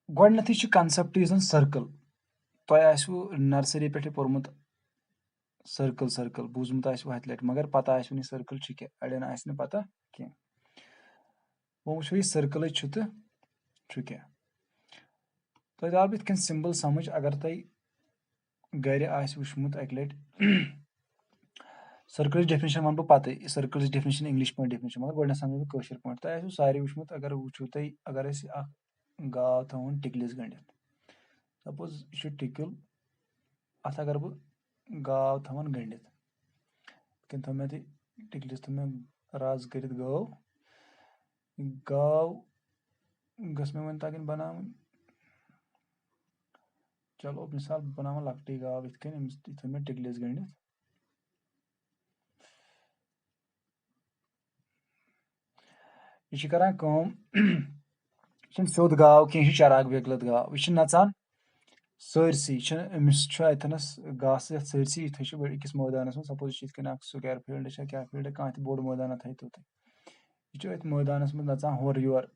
गोडनेथै छ concept is circle तोय आसु nursery पे पोर्मुत सर्कल सर्कल बूझमुत आसु हथ लट मगर पता आसु नि सर्कल छ क्या अड़न आसि न पता क्या वो वुचो यह सर्कल छ तो छ क्या तोय आव इत कन सिंपल समझ अगर तोय गर आसि वुचमुत अक लट सर्कल डेफिनेशन वन बह पत सर्कल डेफिनेशन इंग्लिश पे डेफिनेशन मगर गोडन समझ बह कशर पे तोय आसु सारे वुचमुत अगर वुचो तोय अगर अस गाव थवन टिकलिस गंडित सपोज यह टिकल अत अगर बह गाव थवन गंडित कन थो मे टिकलिस थो मे राज कर गाव गाव गस मे वन तगन बनावन चलो मिसाल बनाव लकटी गाव इत कन थो मे टिकलिस गंडित यह करान काम यह सोद गाव कह चराग बेगलत गाव यह नचान सरसी अमिस अतनस घास सरसी यह अकिस मैदानस मज सपोज यह स्क्वायर फील्ड क्या फील्ड कह बोड़ मैदान थो तुम यह मैदानस मज नचान होर योर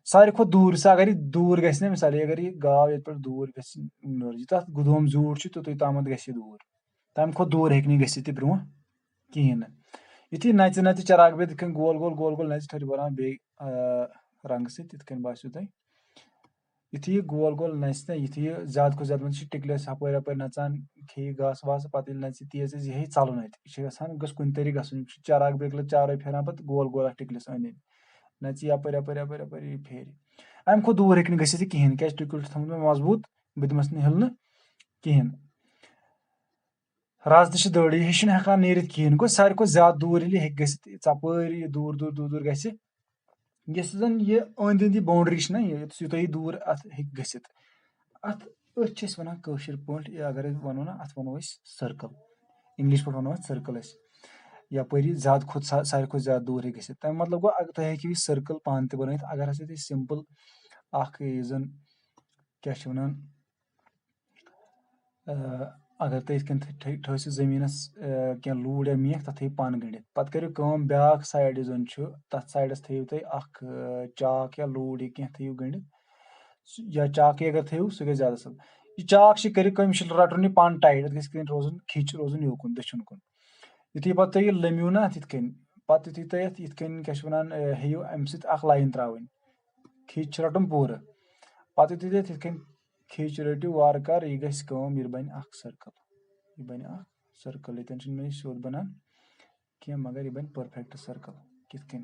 सारे खुद दूर से अगर यह दूर गि ना मिसाल अगर यह गाव ये दूर गि तथ गुदोम जूट तुत तम गि दूर तम खुद दूर हे ग ब्रो कहें युति नच नच चराग बेद गोल गोल गोल गोल नच थोड़ी बनान बे रंग सत बासो तुम युति यह गोल गोल नच ना युति यह ज्यादा खुद ज्यादा मन टिकलिस हपर अपर नचान खे घास वास पे नच तेज यह चलन अत कुन तरी गन चराग बेगल चारो फेरान पे गोल गोल टिकलिस अंद नच यपर यपर यपर यपर यह फेर अम खुद दूर हे कहें क्या टिकल थोमुत मे मजबूत बह दिमस हिलने कहें राज तह दड़ी यह हेकान नीरित कहें गो सारे खुद ज्यादा दूर ये गपर दूर दूर दूर दूर गस जन यह अंद अंद बाउंड्री ना यूत दूर अत गसित अत वन कशर पे अगर वनो ना अत वनो सर्कल इंग्लिश पे वनो सर्कल यपर ज्यादा खुद सारे खुद ज्यादा दूर हे गसित तम मतलब गो तुम हेकि सर्कल पान त बन अगर हसा सिंपल जन क्या वन अगर तुम इत ठसिव जमीनस क्या लूर या मेख तथ पन गंडित पत करो ब्या साइड जन तथ साइडस थो तुम चाक या लूर या क्या थो गंडित या चाक अगर थो सह गई ज्यादा असल यह चाक कर रटन यह पन टाइट गि रोजन खिच रोजन योकुन दछुन कुन युति पे तुम लमियो ना इत पे युति तुम इत क्या वन हेयू अम सत लाइन त्रावन खिच रटन पूर पे युति तुम खिच रटो वार कार यह गह बन सर्कल यह बन सर्कल ये मे सोद बनान क्या मगर यह बन परफेक्ट सर्कल कित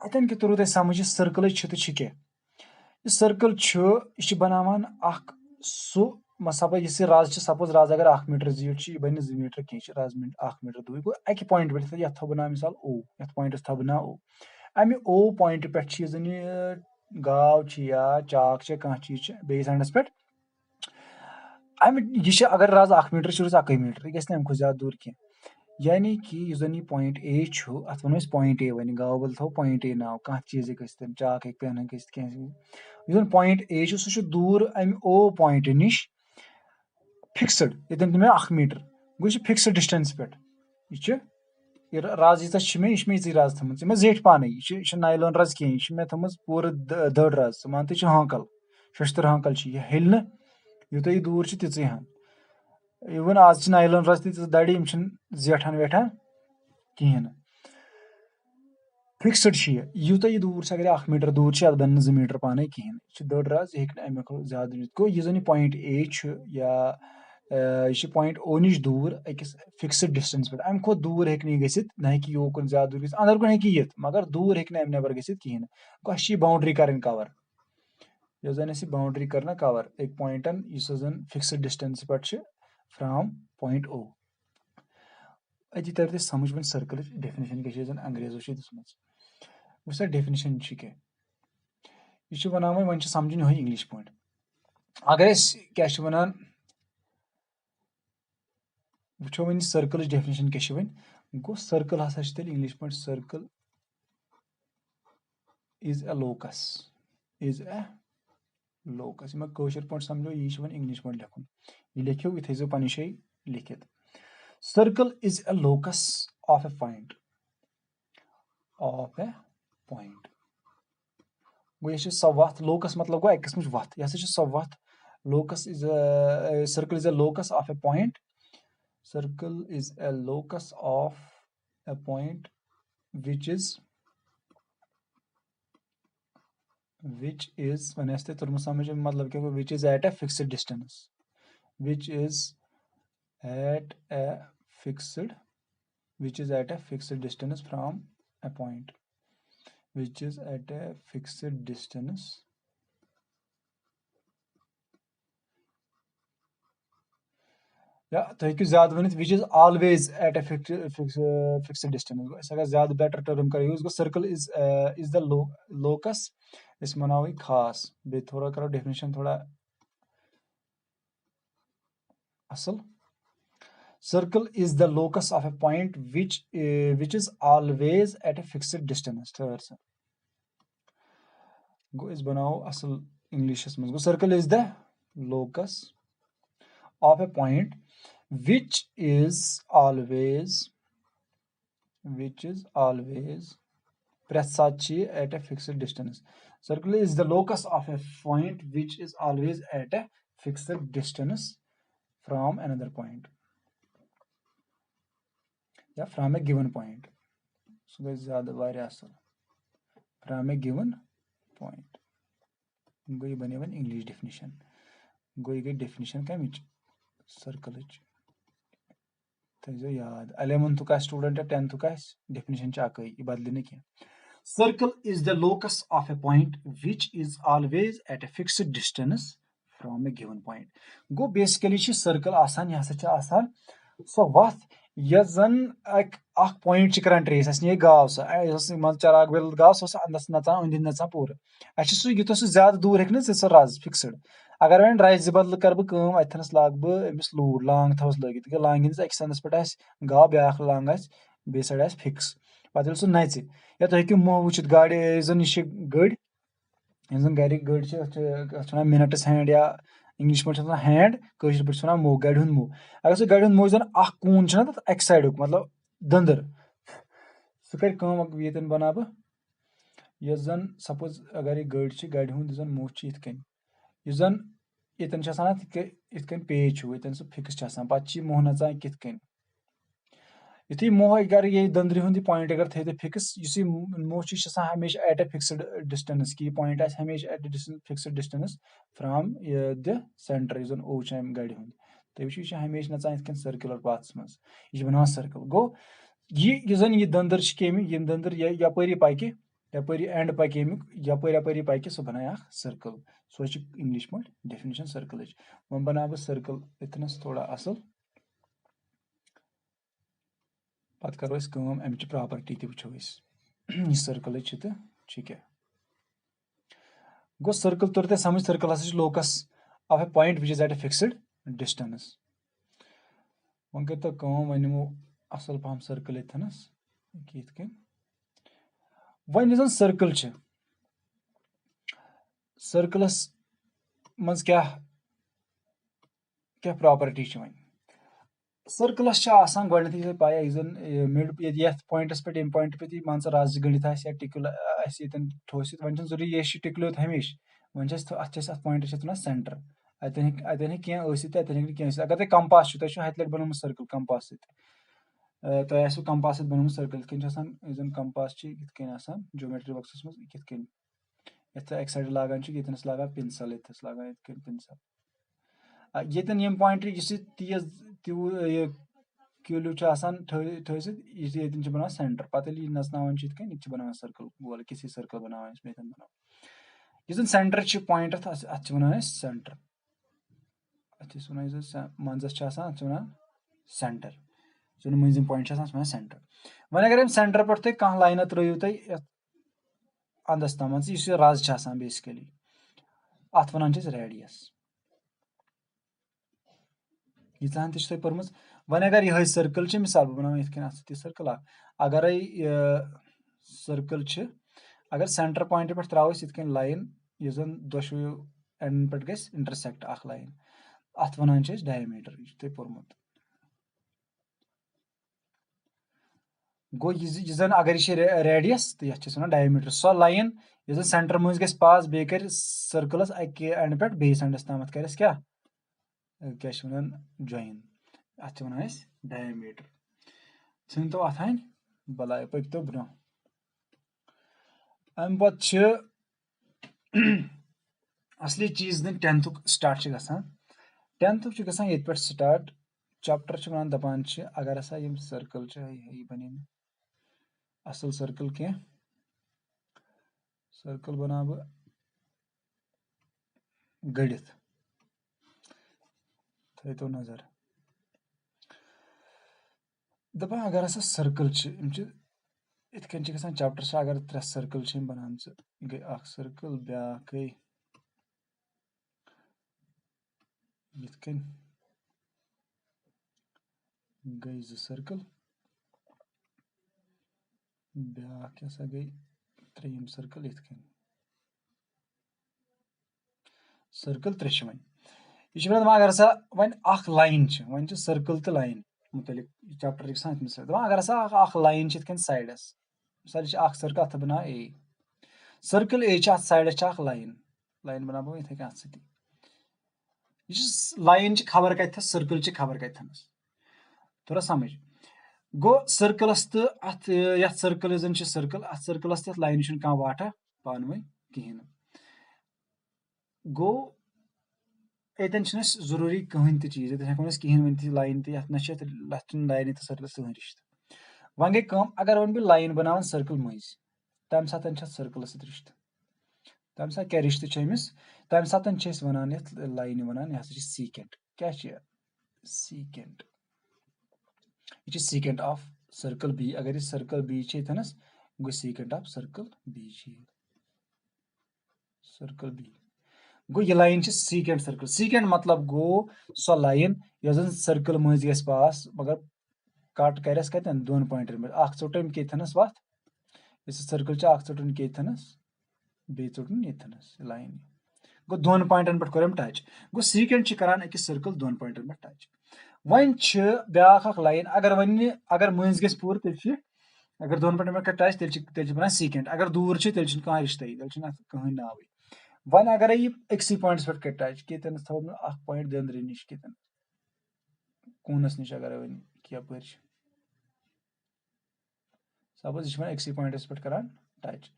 अतन तुरुत समझ सर्कल तो क्या यह सर्कल यह बनावान सु सपोज यह राज सपोज राज अगर 1 मीटर जीट यह बन 2 मीटर कह राज 1 मीटर दूर गो अकि पॉइंट पे ये थो बना मिसाल ओ ये पॉइंटस थो बना ओ अमि ओ पॉइंट पे जन यह गाव या चाक कह चीज बेस एंडस पे यह अगर राज 1 मीटर 1 मीटर यह गि खुद ज्यादा दूर कह यानी कि जन यह पॉइंट ए अत वो पॉइंट ए वन गाव बल थो पॉइंट ए नाव कह चीज गन चाक पेन गन पॉइंट ए सह दूर अमि ओ पॉइंट नश फिक्सड ये मे 1 मीटर गो फिक्सड डिस्टेंस पे यह राज यह मे राज थम मे जेठ पान यह नायलोन रज कह यह मे थम पूर दड़ रज मान तो हाकल शस्तर हाकल यह हिल यूत यह दूर तीचे हन इवन आज नायलोन रज ती दड़ जेठान वेठान कहें फिक्सड यूत यह दूर अगर 1 मीटर दूर अत बन 2 मीटर पान कहें यह दड़ राज यह अमे ज्यादा गो यह जन पॉइंट ए या यह पॉइंट ओ नश दूर अकिस फिक्सड डिस्टेंस पे अम खुद दूर हे गसित ना हे योकुन ज्यादा दूर गसित अंदर कुन हे यित मगर दूर हे अम नबर गसित कहें गो अस बाउंड्री कर कवर यह जन अस बाउंड्री कर कवर एक पॉइंटन जन फिक्सड डिस्टेंस पे फ्रॉम पॉइंट ओ अति तर समझ वन सर्कल डेफिनेशन क्या जन अंग्रेजों दिसमज वो सा डेफिनेशन क्या यह वन वन समझन यह इंग्लिश पे अगर क्या वन वो वन सर्कल डेफिनेशन क्या वन गो सर्कल हसा तेल इंग्लिश पे circle is a locus is a locus यह कशर पे समझो यह वन इंग्लिश पे लिखुन यह लिखो यह थो पन शे लिखित circle is a locus of a point गो ये सो वथ लोकस मतलब गो अक किस्मच वथ यह सो वथ locus is a circle is a locus of a point. Circle is a locus of a point which is when este turmu samajh matlab kya which is at a fixed distance, which is at a fixed distance from a point, which is at a fixed distance तो हेकु ज्यादा Vanit which is always at a fixed distance गो अगर ज्यादा better term कर use go circle is the locus इस मनाओ खास बे थोड़ा करो डेफिनेशन थोड़ा असल circle is the locus of a point which is always at a fixed distance third गो इस बनाओ असल इंग्लिश में गो circle is the locus of a point which is always at a fixed distance. Circle is the locus of a point which is always at a fixed distance from another point. Yeah, from a given point. So guys, from a given point. Go ये बने one English definition. Go ये definition क्या Mitch circle थो याद 11th का student है 10th का definition चाकई ये बदले नहीं किया circle is the locus of a point which is always at a fixed distance from a given point go basically छ circle आसान यहाँ से आसान so वथ यह जन एक पॉइंट करान ट्रेस अस ये गाव सह मज चराग बेल गाव सह अंदस नचान अंद नचान पूरा अस यूत सह ज्यादा दूर हेक ज रज फिक्सड अगर वह रज बदल कर बह अथनस लाग बह अमिस लूर लांग थवस लगित लांग हंदिस अकिस अंदस पे गाव ब्या लांग बे साइड फिक्स पे सह नच या तुम हेकू मोह वुचित गाड़ी जन यह गड़ जन गर गड़ मिनट्स हैंड या इंग्लिश पे हैंड कशर पे मोह गाड़ी हूं मोह अगर सह गाड़ी हूं मोह जन कून तथ अक साइड मतलब दंदर सह कर ये बना बह यह जन सपोज अगर यह गाड़ी हूं जन मोह इत कन यह जन यतन इत कन पेच हूँ यतन सह फिक्स पे मोह नचान कित कन युथी मोह अगर ये दंद्रि हुंद पॉइंट अगर थे फिक्स इस मोह हमेशा एट ए फिक्सड डिस्टेंस कि पॉइंट आ हमेशा at a fixed distance from the centre यह ओ गाड़ी हुंद तो यह हमेशा नचान इत सर्कुलर पाथस मज यह बनान सर्कल गो यह जन यह दंदर यम दंदर यपरी पकि यपरी एंड पकि अमुक यपरी पकि सह बनाए सर्कल सो इंग्लिश पे डेफिनेशन सर्कल वो बना बह सर्कल इतनस थोड़ा असल पत करो अमिच प्रॉपर्टी ति वुचो यह सर्कल तो क्या गो सर्कल तोर ते समझ सर्कल हसा locus of a point which is at a fixed distance वो कर तो वो निमो असल पहम सर्कल इतनस ये वन सर्कल सर्कलस मज क्या प्रॉपर्टी वन सर्कलस गो पाया मिड ये पॉइंटस पे पॉइंट पे मान रज गणित या टिकल ठोस वन जरूरी ये टिकलो हमेशा वन अत पॉइंटस वन सेंटर अतन क्या अगर तुम कंपास तुम हथ लट बनोमुत सर्कल कंपास तुम आसो कंपास बनोमुत सर्कल जन कंपास ज्योमेट्री बॉक्सस मज कितन अक साइड लागान यतनस लागान पेंसिल यथस लागान पेंसिल यतन यम पॉइंट तेज क्यूल्यू थसित यतन बनान सेंटर पे नचनावान यह बनान सर्कल गोल किसी सर्कल बनावान यतन बनाओ यह सेंटर पॉइंट अत वन सेंटर अत वन मंजस वन सेंटर जो मजिम पॉइंट वन सेंटर वन अगर सेंटर पे तुम कह लाइन त्रो तुम अंदस तम रज बेसिकली अत वन रेडियस यीचान तुम पर्म वन अगर यह सर्कल मिसाल बह बनाव ये सर्कल अगर सर्कल अगर सेंटर पॉइंट पे त्रोस ये लाइन यह जन दोशो एंड पे गई इंटरसेक्ट लाइन अत वन डायमीटर यह तुम पर्मुत गो यह जन अगर यह रेडियस तो ये वन डायमीटर सो लाइन यह जन सेंटर मज ग पास बे कर सर्कलस अके एंड पे बेस एंडस तामत कर क्या वन ज्वाइन अत वन डायमीटर इन तो अथ बलाय पक तो ब्रो अम पत असली चीज दिन 10th स्टार्ट गसान 10th ये पे स्टार्ट चैप्टर वन दपान अगर हसा यम सर्कल यह बने असल सर्कल कह सर्कल बना बह गड़ित थो तो नजर दपान अगर हसा सर्कल इत कन गसान चैप्टर अगर 3 सर्कल बनान गई अख सर्कल ब्या गई यिथ कन गई 2 सर्कल ब्या हसा गई 3 सर्कल यिथ कन सर्कल 3 वन यह अगर हसा वन अख लाइन वन सर्कल तो लाइन मुतलिक चैप्टर गसान दपान अगर हसा अख लाइन यिथ कन साइडस मिसाल अख सर्कल अथ बना ए सर्कल ए अथ साइडस अख लाइन लाइन बना बह इथे अथ सती लाइन खबर कथस सर्कल खबर कथनस थोड़ा समझ गो सर्कलस तो अथ यथ सर्कल जन सर्कल अथ सर्कलस तथ लाइन कह वाटा पान वन कहें गो यतन जरूरी कहन त चीज ये हेको कहें वन लाइन तथ ना लाइन तो सर्कल सहन रिश्त वन गई कम अगर वन बह लाइन बना सर्कल मज तम सात सर्कलस रिश्त तम सात क्या रिश्त अमिस तम सात वन लाइन वन यह सीकेंट क्या सीकेंट यह सीकेंट ऑफ सर्कल बी अगर यह सर्कल बी यतनस गो secant of circle B circle B गो यह लाइन सीकेंट सर्कल सीकेंट मतलब गो सो लाइन यह सर्कल मज ग पास मगर कट करस कतन 2 पॉइंटन पे अख चोटन केथनस वत इस सर्कल चोटन केथनस बे चोटन येथनस लाइन गो 2 पॉइंटन पे कोरम टच गो सीकेंट करान अकिस सर्कल 2 पॉइंटन पे टच वन ब्या लाइन अगर मज ग पूर तेल अगर 2 पॉइंटन पे टच तेल बना सीकेंट अगर दूर तेल कह रिश्त तेल कहें नाव वन अगर यह अक्सी पॉइंट्स पे कर टच केतन थो पॉइंट दंद्र नश केतन कूनस नश अगर वन यप सपोज यह अक्सी पॉइंट्स पे कर टच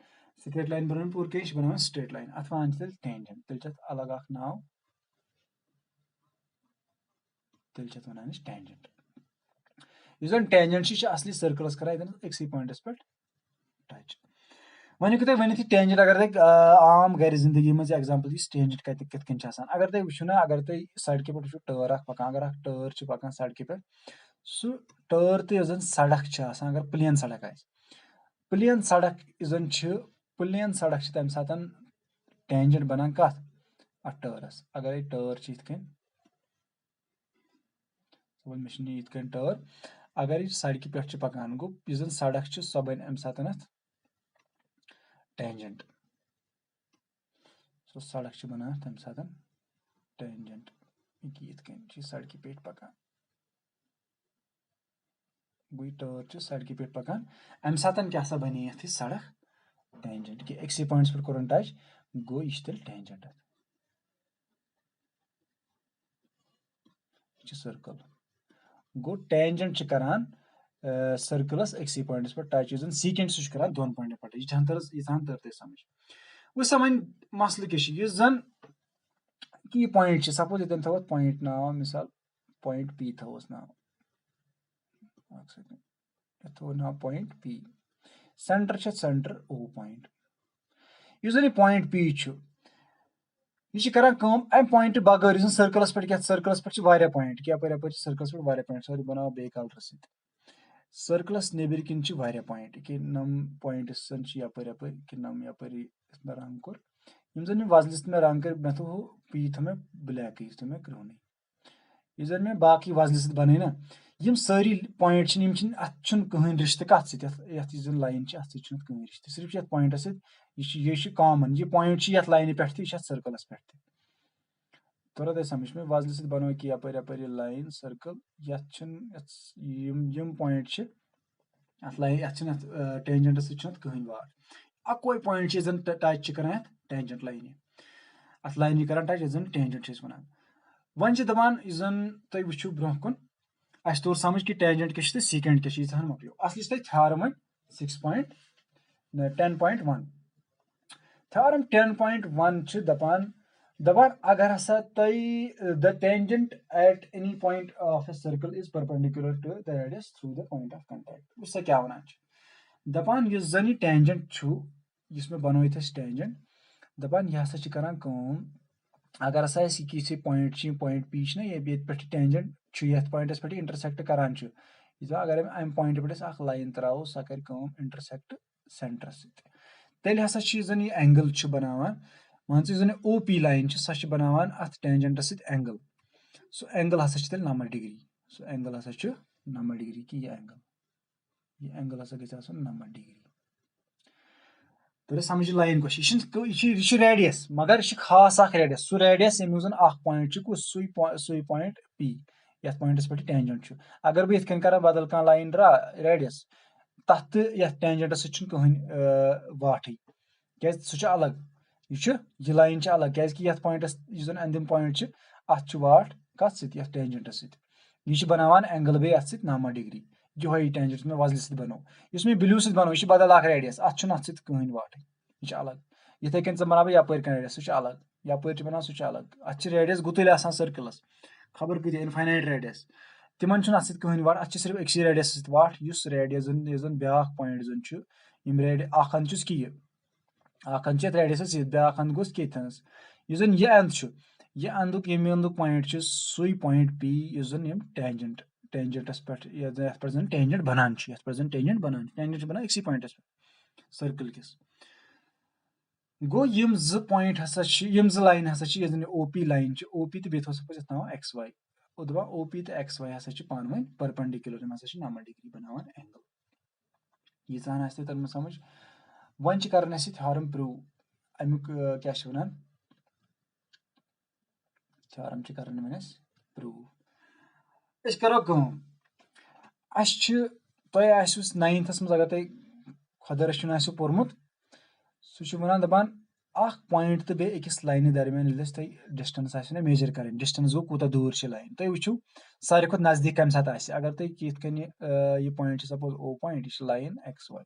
स्ट्रेट लाइन बन पूर क्या बना स्ट्रेट लाइन अत वन टेंजेंट तेल अलग नाव तेल वन टेंजेंट इस टेंजेंट असली सर्कलस कर अक्सी पॉइंट्स पे टच वन हेकु तुम वन टेंजेंट अगर तुम आम गर जिंदगी मज एग्जाम्पल टेंजेंट कत अगर तुम वो ना अगर तुम सड़क पे टर्र पकान अगर टर्र पकान सड़क पे सह टर्र तो यह सड़क अगर प्लेन सड़क प्लेन सड़क प्लेन सड़क तम सात टेंजेंट बनान कत अथ टर्रस अगर टर्र इथन मे इथन टर्र अगर यह सड़क पे पकान गो यह सड़क सह बन अम सात टेंजेंट सो सड़क बना तम सात टेंजेंट इथन सड़क पे पकान गई टर्र सड़क पे पकान अम सात क्या बने ये सड़क टेंजेंट कि अक्सी पॉइंट्स पे कोर टच गो यह तेल टेंजेंट सर्कल गो टेंजेंट करान सर्कलस अक्सी पॉइंट्स पे टच यह सीकेंट सह कर 2 पॉइंटन पे टच यह तर समझ वो समझ मसल क्या जन कि यह पॉइंट सपोज ये थो पॉइंट नाव मिसाल पॉइंट पी थोस नाव थो नाव point P centre centre O point यह पॉइंट पी यह कर अम पॉइंट बगैर सर्कलस पे सर्कलस पे पॉइंट कि सर्कलस पे पॉइंट सॉरी बनाओ बे कलर सत सर्कलस नेबर किन पॉइंट कि नम पॉइंट्स यपर कि नम यपर रंग कोर यम वजलस मे रंग कर मे थो पी थो मे ब्लैक यह थो मे क्रोन यह जन मे बाकी वजल बन ना यम सारी पॉइंट अत कहें रिश्त कत सत लाइन अत कहें रिश्त सिर्फ ये पॉइंटस यह कॉमन यह पॉइंट ये लाइन पे यह सर्कलस पे तोरा तह समझ में वजल बनो कि यपर लाइन सर्कल यम पॉइंट अथ लाइन अथ टेंजेंट कहन वाट अकोई पॉइंट जन टच कर टेंजेंट लाइन अथ लाइन कर टच जन टेंजेंट वन वन दपान जन तुम वो ब्रो कुन अस तोर समझ कि टेंजेंट क्या सीकेंड क्या मकलो अस तुम थ्योरम वन 10.1 थ्योरम 10.1 दपान दपान अगर हसा the tangent at any point of a circle is perpendicular to the radius through the point of contact वह क्या वन दपान इस जन यह टेंजेंट इसमें बनोत टेंजेंट दपान यह हसा करान अगर हसा किसी पॉइंट पी ना ये पे टेंजेंट ये पॉइंटस पे इंटरसेक्ट करान अगर अम पॉइंट पे लाइन त्रो सह कर इंटरसेक्ट सेंटर तेल हसा जन यह एंगल बनावान मान जन ओ पी लाइन सह बनावान अथ टेंजेंटस एंगल सो एंगल हसा तेल 90 डिग्री सो एंगल हसा 90 डिग्री कि यह एंगल हसा गई 90 डिग्री तो समझ लाइन को यह रेडियस मगर यह खास रेडियस सह रेडियस यमुक जन पॉइंट सुई पॉइंट पी ये पॉइंटस पे टेंजेंट अगर बह ये कर बदल कह लाइन ड्रा रेडियस तथ ये टेंजेंटस कहन वाट क्या सह अलग यह लाइन अलग क्या पॉइंटस जन अंदिम पॉइंट अत वाट कत टेंजेंटस यह बनावान एंगल बे अत 90 डिग्री ये टेंजेंट में वजल सत बनो इस में ब्लू सत बनो यह बदल रेडियस अत कहन वाट यह अलग इथे कन बना बह यप रेडियस सह अलग यप बना सह अलग अत रेडियस गुतल सर्कलस खबर कत इनफाइनाइट रेडियस तिमन अत कहन वाट अत सिर्फ अक्स रेडियस वाट रेडियस जन ब्या पॉइंट जन रेडियस कि यह रेडियस ब्या अंद गोस केथनस जन यह अंद यह अंदुक यम अंदुक पॉइंट सुई पॉइंट पी जन टेंजेंट टेंजेंटस पे जन टेंजेंट बनान टेंजेंट बनान बनान अक्स पॉइंटस पे सर्कल किस गो यम ज पॉइंट हसा यम ज लाइन हसा जन O P line O P तो बेथ नाव एक्स वाई दपा ओ पी तो एक्स वाई हसा पान वन परपेंडिकुलर हसा 90 डिग्री बनावान एंगल यीचान आस तरम समझ वन कर थ्योरम प्रूव अमुक क्या वन थ्योरम कर वन प्रूव करो तुस 9th मज अगर तुम खुदा रचुन पोर्मुत सह वन दपान पॉइंट तो बे अकिस लाइन दरमियान तुम डिस्टेंस मेजर कर डिस्टेंस गो कूत दूर लाइन तुम वो सारे खुद नजदीक कम सात अगर तुम यह पॉइंट सपोज ओ पॉइंट यह लाइन एक्स वाई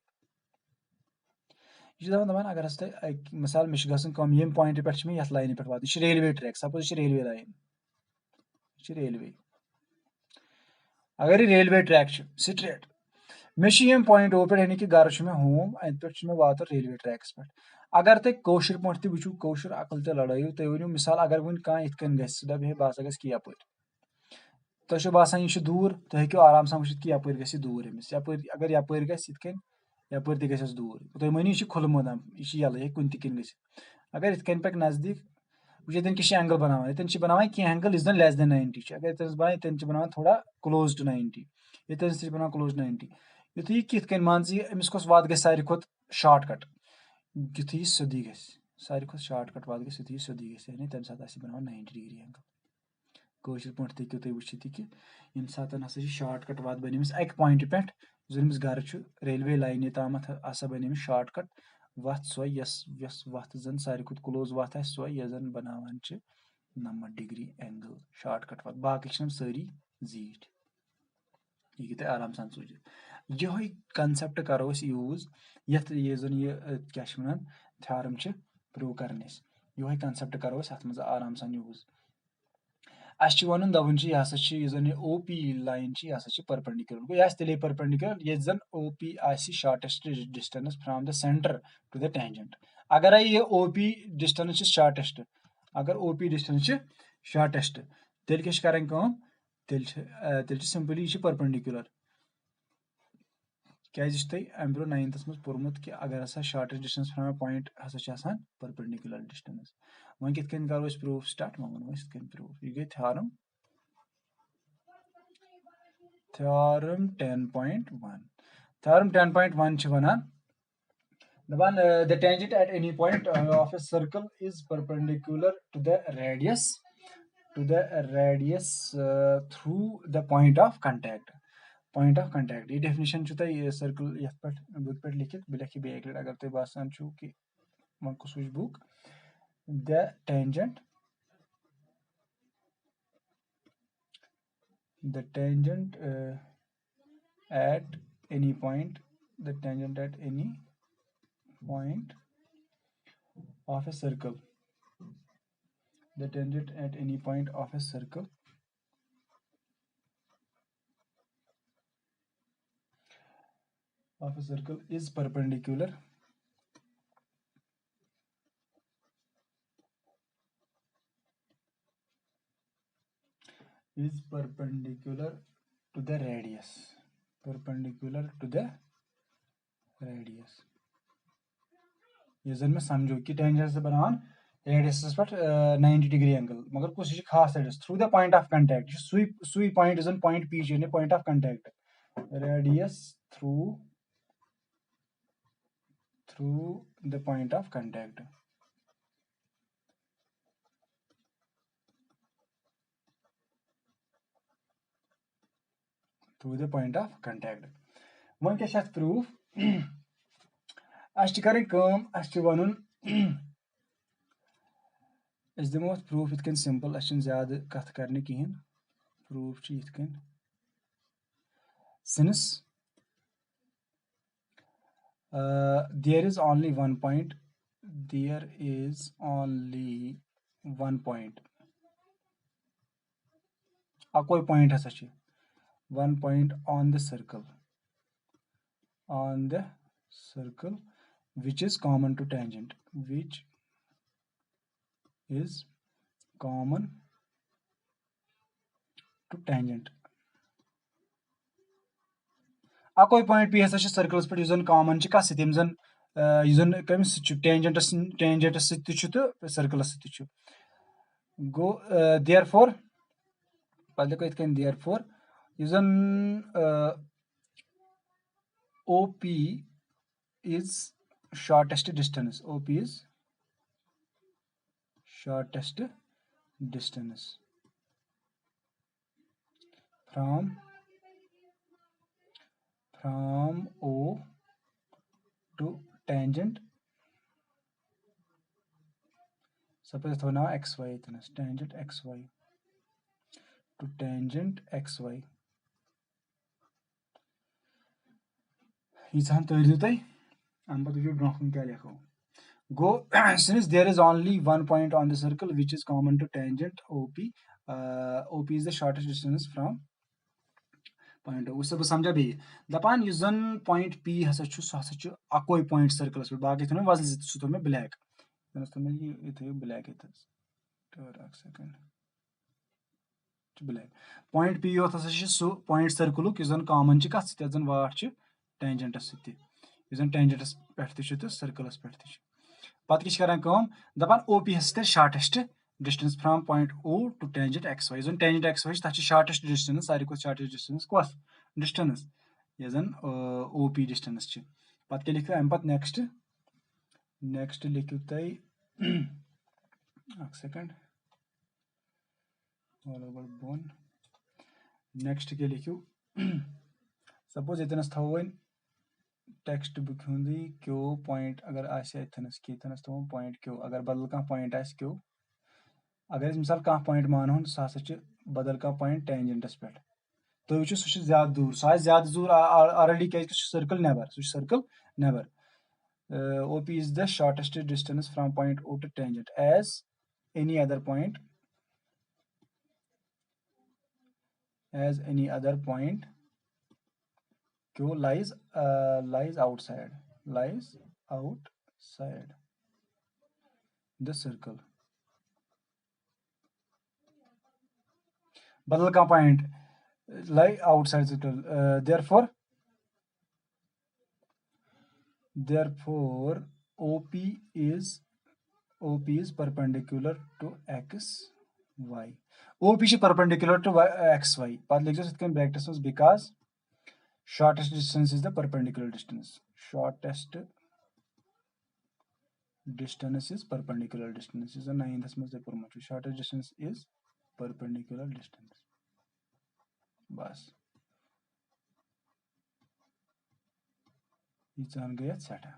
यह दपान अगर तुम मिसाल मे गम यम पॉइंट पे ये लाइन पे वात यह रेलवे ट्रैक सपोज यह रेलवे लाइन यह रेलवे अगर यह रेलवे ट्रैक स्ट्रेट मे यम पॉइंट ओ पे यानी कि गर मे होम अत पे वात रेलवे ट्रैकस पे अगर तुम कौशर पे वो कौशर अकल तो लड़ाई तुम वो मिसाल अगर वन कह दप हे बह गस यप तुम बसान यह दूर तुम हेको आराम सान वुचित कि यप गस दूर अमिस अगर यप गस यप गस दूर तुम मनी यह खुलमुत यह यल कुन तन अगर इत पे नजदीक ये एंगल बनावान ये बनावान कह एंगल इज लेस देन 90 अगर ये बनावान थोड़ा क्लोज टू 90 ये बनावान क्लोज 90 युत यह कित मान अमिस कस वात गस सारी खुद शॉर्टकट युत यह सोदी गस सारी खुद शॉर्टकट वात गस युत यह सोदी गस यानी तम सात बनावान 90 डिग्री एंगल कौशर पे तक तुम वुचित कि यम सात हसा शॉर्टकट वात बन अक पॉइंट पे जन गर रेलवे लाइन ताम हसा बन शॉर्टकट वत सो वत जन सारी खुद क्लोज वत सो जन बनावान 90 डिग्री एंगल शॉर्टकट वत बाकी सारी जीठ यह तुम आराम सान सूझित यह कंसेप्ट करो यूज ये जन यह क्या वन थ्योरम प्रूव करने यह कंसेप्ट करो अत मज आराम सान यूज अस वन दपन यह हसा जन ओ पी लाइन यह हसा परपेंडिकुलर गो यह तेले परपेंडिकुलर ये जन O P shortest distance from the centre to the tangent अगर ये ओ पी डिस्टेंस शॉर्टेस्ट अगर ओ पी डिस्टेंस शॉर्टेस्ट तेल क्या तेल सिंपली यह परपेंडिकुलर क्या तुम ब्रो 9th मज पोर्मुत कि अगर हसा शॉर्टेस्ट डिस्टेंस फ्रॉम पॉइंट हसा परपेंडिकुलर डिस्टेंस वन कित करो प्रूफ स्टार्ट वन वो प्रूफ यह गई थ्योरम थ्योरम 10.1 थ्योरम 10.1 वनान दपान the tangent at any point of a circle is perpendicular to the radius through the point of contact point of contact ये डेफिनेशन तुम सर्कल ये बुक पे लिखित बह लिखी बे लट अगर तुम बासान कि वो कुछ book the tangent at any point the tangent at any point of a circle the tangent at any point of a circle is perpendicular to the radius ये जन मैं समझो कि टेंजेंट से बनान रेडियस पे 90 डिग्री एंगल मगर कुछ खास radius through the point of contact सुई पॉइंट जन पॉइंट पी ने point of contact radius through the point of contact through the point of contact वन क्या प्रूफ कर वन दिमो प्रूफ इत सिंपल ज्यादा कथ करने कहें प्रूफ इत since there is only one point अकोई पॉइंट हसा one point on the circle which is common to tangent अकोई पॉइंट पी हसा सर्कल्स पे जन कॉमन कस जन कमिस टेंजेंटस तो सर्कलस गो देयरफॉर पहले को इतकन देयरफॉर जन OP is shortest distance from O to tangent suppose थोड़ा XY tangent XY to tangent XY यह तरीव तुम अम पे ब्रोह क्या लिखो गो since there is only one point on the circle which is common to tangent OP is the shortest distance from point O सब समझा बे दपान यु जन point P हसा सह अकोई point सर्कलस पे बाकी थो वजल सह थो मे ब्लैक ये थो black second black point P योत हसा सह पॉइंट सर्कल जन कॉमन कथ जन वाट टेंजेंटस जन टेंजेंटस पे तो सर्कलस पे पत क्या दपान OP हसा shortest distance from point O to tangent XY जन टेंजेंट XY तथ शॉर्टेस्ट डिस्टेंस सारे को शॉर्टेस्ट डिस्टेंस कस डिस्टेंस ये जन OP डिस्टेंस पत क्या लिखो अम पत नेक्स्ट लिखो तुम सेकंड बोन नेक्स्ट क्या लिखो सपोज इतनस थो वन टेक्स्ट बुक हुंदी क्यू पॉइंट अगर आथनस कि थो पॉइंट क्यू अगर बदल कह पॉइंट आ क्यू अगर मिसाल कह पॉइंट मानोन सह बदल कह पॉइंट टेंजेंटस पे तो वो सह ज्यादा दूर सह ज्यादा दूर ऑलरेडी क्या circle neighbour OP is the shortest distance from point O to tangent as any other point Q lies outside the circle बदल का point lie outside the circle therefore OP is perpendicular to XY OP is perpendicular to XY पद लिख दो brackets में because shortest distance is the perpendicular distance is perpendicular distance is the 9th shortest distance is perpendicular distance बस ییٖژہن گٔے اَتھ سٮ۪ٹھاہ